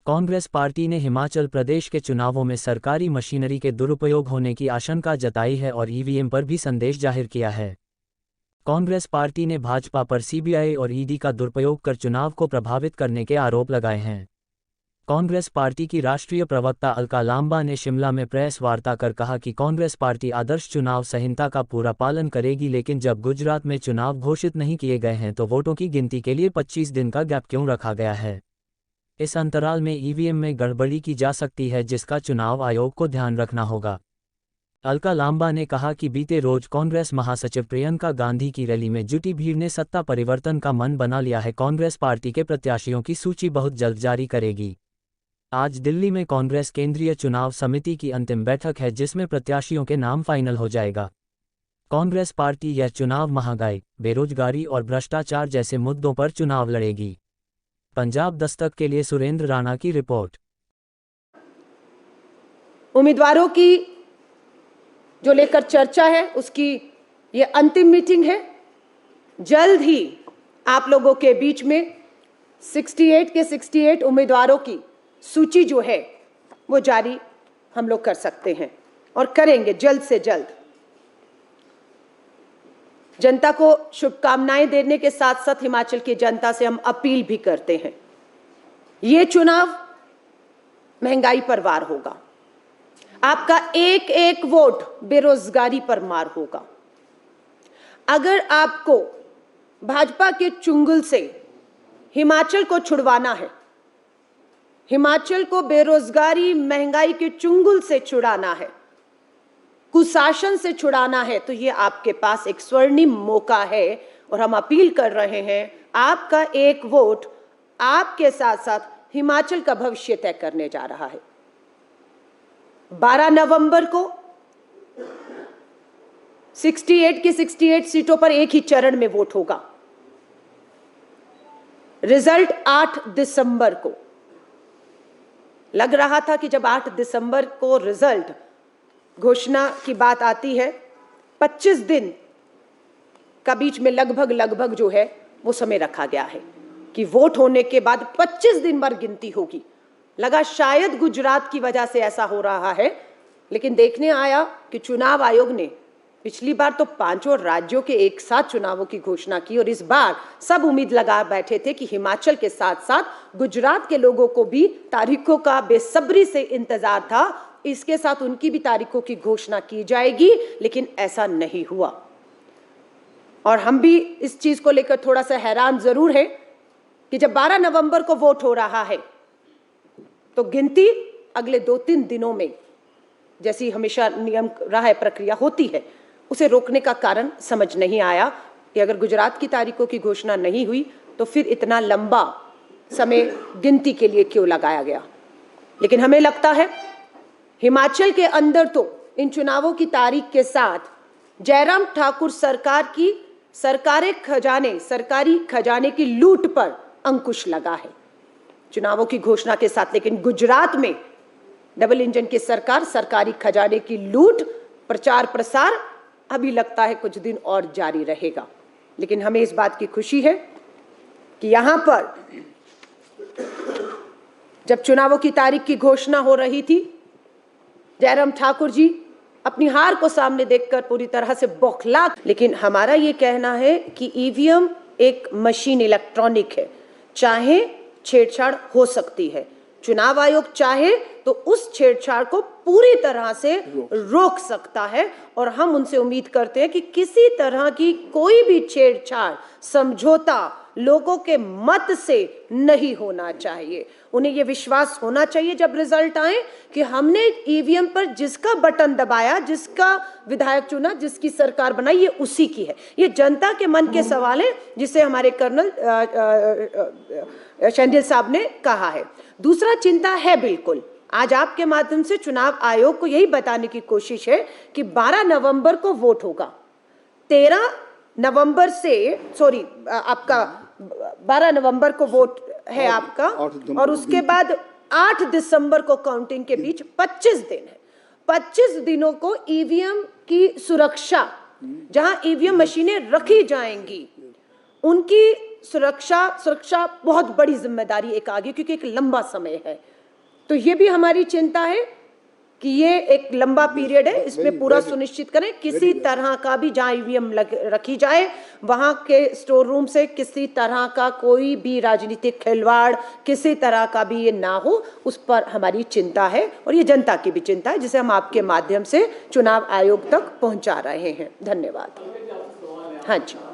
Congress party ने हिमाचल प्रदेश के चुनावों में सरकारी मशीनरी के दुरुपयोग होने की आशंका जताई है और ईवीएम पर भी संदेश जाहिर किया है। कांग्रेस पार्टी ने भाजपा पर सीबीआई और ईडी का दुरुपयोग कर चुनाव को प्रभावित करने के आरोप लगाए हैं। कांग्रेस पार्टी की राष्ट्रीय प्रवक्ता अलका लांबा ने शिमला में प्रेस वार्ता कर कहा कि कांग्रेस पार्टी आदर्श चुनाव संहिता का पूरा पालन करेगी, लेकिन जब गुजरात में चुनाव घोषित नहीं किए गए हैं तो वोटों की गिनती के लिए 25 दिन का गैप क्यों रखा गया है। इस अंतराल में ईवीएम में गड़बड़ी की जा सकती है, जिसका चुनाव आयोग को ध्यान रखना होगा। अलका लांबा ने कहा कि बीते रोज कांग्रेस महासचिव प्रियंका गांधी की रैली में जुटी भीड़ ने सत्ता परिवर्तन का मन बना लिया है। कांग्रेस पार्टी के प्रत्याशियों की सूची बहुत जल्द जारी करेगी। आज दिल्ली में कांग्रेस केंद्रीय चुनाव समिति की अंतिम बैठक है, जिसमें प्रत्याशियों के नाम फाइनल हो जाएगा। कांग्रेस पार्टी यह चुनाव महंगाई, बेरोजगारी और भ्रष्टाचार जैसे मुद्दों पर चुनाव लड़ेगी। पंजाब दस्तक के लिए सुरेंद्र राणा की रिपोर्ट। उम्मीदवारों की जो लेकर चर्चा है उसकी ये अंतिम मीटिंग है। जल्द ही आप लोगों के बीच में 68 के 68 उम्मीदवारों की सूची जो है वो जारी हम लोग कर सकते हैं और करेंगे जल्द से जल्द। जनता को शुभकामनाएं देने के साथ साथ हिमाचल की जनता से हम अपील भी करते हैं, ये चुनाव महंगाई पर वार होगा। आपका एक एक वोट बेरोजगारी पर मार होगा। अगर आपको भाजपा के चुंगल से हिमाचल को छुड़वाना है, हिमाचल को बेरोजगारी महंगाई के चुंगल से छुड़ाना है, कुशासन से छुड़ाना है, तो ये आपके पास एक स्वर्णिम मौका है। और हम अपील कर रहे हैं, आपका एक वोट आपके साथ साथ हिमाचल का भविष्य तय करने जा रहा है। 12 नवंबर को 68 की 68 सीटों पर एक ही चरण में वोट होगा। रिजल्ट 8 दिसंबर को। लग रहा था कि जब 8 दिसंबर को रिजल्ट घोषणा की बात आती है, 25 दिन का बीच में लगभग जो है वो समय रखा गया है कि वोट होने के बाद 25 दिन बाद गिनती होगी। लगा शायद गुजरात की वजह से ऐसा हो रहा है, लेकिन देखने आया कि चुनाव आयोग ने पिछली बार तो 5 राज्यों के एक साथ चुनावों की घोषणा की और इस बार सब उम्मीद लगा बैठे थे कि हिमाचल के साथ साथ गुजरात के लोगों को भी तारीखों का बेसब्री से इंतजार था, इसके साथ उनकी भी तारीखों की घोषणा की जाएगी, लेकिन ऐसा नहीं हुआ। और हम भी इस चीज को लेकर थोड़ा सा हैरान जरूर है कि जब 12 नवंबर को वोट हो रहा है तो गिनती अगले 2-3 दिनों में, जैसी हमेशा नियम रहा है, प्रक्रिया होती है, उसे रोकने का कारण समझ नहीं आया कि अगर गुजरात की तारीखों की घोषणा नहीं हुई तो फिर इतना लंबा समय गिनती के लिए क्यों लगाया गया। लेकिन हमें लगता है हिमाचल के अंदर तो इन चुनावों की तारीख के साथ जयराम ठाकुर सरकार की सरकारी खजाने की लूट पर अंकुश लगा है चुनावों की घोषणा के साथ। लेकिन गुजरात में डबल इंजन की सरकार, सरकारी खजाने की लूट, प्रचार प्रसार अभी लगता है कुछ दिन और जारी रहेगा। लेकिन हमें इस बात की खुशी है कि यहां पर जब चुनावों की तारीख की घोषणा हो रही थी, जयराम ठाकुर जी अपनी हार को सामने देखकर पूरी तरह से बौखला। लेकिन हमारा ये कहना है कि ईवीएम एक मशीन, इलेक्ट्रॉनिक है, चाहे छेड़छाड़ हो सकती है। चुनाव आयोग चाहे तो उस छेड़छाड़ को पूरी तरह से रोक सकता है और हम उनसे उम्मीद करते हैं कि किसी तरह की कोई भी छेड़छाड़, समझौता लोगों के मत से नहीं होना चाहिए। उन्हें यह विश्वास होना चाहिए जब रिजल्ट आए कि हमने ईवीएम पर जिसका बटन दबाया, जिसका विधायक चुना, जिसकी सरकार बनाई, ये उसी की है। ये जनता के मन के सवाल है, जिसे हमारे कर्नल शेंडिल साहब ने कहा है। दूसरा चिंता है बिल्कुल, आज आपके माध्यम से चुनाव आयोग को यही बताने की कोशिश है कि 12 नवंबर को वोट होगा। 13 नवंबर से आपका 12 नवंबर को वोट है आपका, और उसके बाद 8 दिसंबर को काउंटिंग के बीच 25 दिन है। 25 दिनों को ईवीएम की सुरक्षा, जहां ईवीएम मशीनें रखी जाएंगी, उनकी सुरक्षा बहुत बड़ी जिम्मेदारी एक आगे, क्योंकि एक लंबा समय है। तो ये भी हमारी चिंता है कि ये एक लंबा पीरियड है, इसमें पूरा सुनिश्चित करें किसी तरह का भी जहां ईवीएम रखी जाए वहां के स्टोर रूम से किसी तरह का कोई भी राजनीतिक खिलवाड़, किसी तरह का भी ये ना हो, उस पर हमारी चिंता है और ये जनता की भी चिंता है, जिसे हम आपके माध्यम से चुनाव आयोग तक पहुंचा रहे हैं। धन्यवाद। हाँ जी।